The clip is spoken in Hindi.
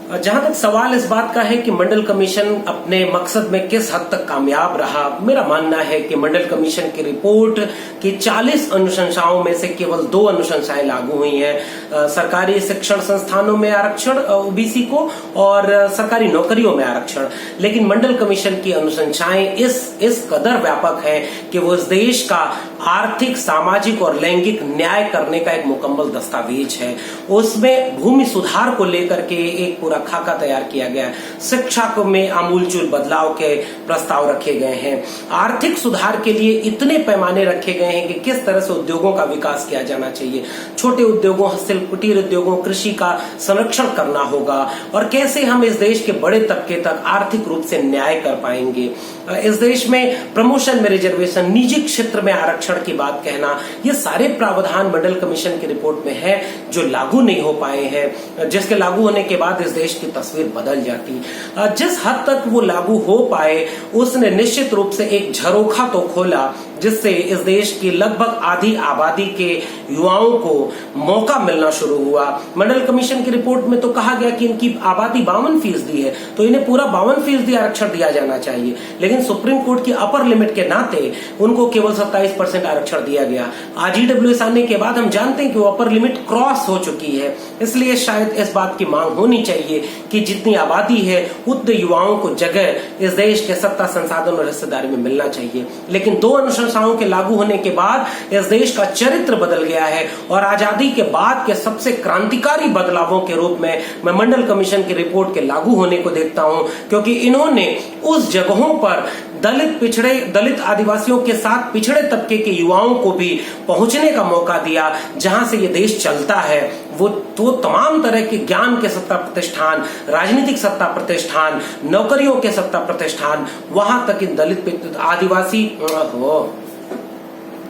जहां तक सवाल इस बात का है कि मंडल कमीशन अपने मकसद में किस हद तक कामयाब रहा, मेरा मानना है कि मंडल कमीशन की रिपोर्ट की 40 अनुशंसाओं में से केवल 2 अनुशंसाएं लागू हुई हैं। सरकारी शिक्षण संस्थानों में आरक्षण ओबीसी को और सरकारी नौकरियों में आरक्षण। लेकिन मंडल कमीशन की अनुशंसाएं इस कदर व्यापक हैं कि वो इस देश का आर्थिक, सामाजिक और लैंगिक न्याय करने का एक मुकम्मल दस्तावेज है। उसमें भूमि सुधार को लेकर के एक पूरा खाका तैयार किया गया है। शिक्षा में आमूलचूल बदलाव के प्रस्ताव रखे गए हैं। आर्थिक सुधार के लिए इतने पैमाने रखे गए हैं कि किस तरह से उद्योगों का विकास किया जाना चाहिए, छोटे उद्योगों, हस्तशिल्प, कुटीर उद्योगों, कृषि का संरक्षण करना होगा और कैसे हम इस देश के बड़े तबके तक आर्थिक रूप से न्याय कर पाएंगे। इस देश में प्रमोशन में रिजर्वेशन, निजी क्षेत्र में आरक्षण की बात कहना, ये सारे प्रावधान मंडल कमीशन की रिपोर्ट में है जो लागू नहीं हो पाए हैं, जिसके लागू होने के बाद इस देश की तस्वीर बदल जाती। जिस हद तक वो लागू हो पाए उसने निश्चित रूप से एक झरोखा तो खोला जिससे इस देश की लगभग आधी आबादी के युवाओं को मौका मिलना शुरू हुआ। मंडल कमीशन की रिपोर्ट में तो कहा गया कि इनकी आबादी 52% है तो इन्हें पूरा 52% आरक्षण दिया जाना चाहिए, लेकिन सुप्रीम कोर्ट की अपर लिमिट के नाते उनको केवल 27% आरक्षण दिया गया। आज ईडब्ल्यूएस आने के बाद हम जानते हैं कि वो अपर लिमिट क्रॉस हो चुकी है, इसलिए शायद इस बात की मांग होनी चाहिए कि जितनी आबादी है उतने युवाओं को जगह इस देश के सत्ता, संसाधन और हिस्सेदारी में मिलना चाहिए। लेकिन 2 अनुशंसाओं के लागू होने के बाद इस देश का चरित्र बदल गया है और आजादी के बाद के सबसे क्रांतिकारी बदलावों के रूप में मैं मंडल कमीशन की रिपोर्ट के लागू होने को देखता हूं, क्योंकि इन्होंने उस जगहों पर दलित आदिवासियों के साथ पिछड़े तबके के युवाओं को भी पहुंचने का मौका दिया। जहां से ये देश चलता है वो तो तमाम तरह के ज्ञान के सत्ता प्रतिष्ठान, राजनीतिक सत्ता प्रतिष्ठान, नौकरियों के सत्ता प्रतिष्ठान, वहां तक इन दलित आदिवासी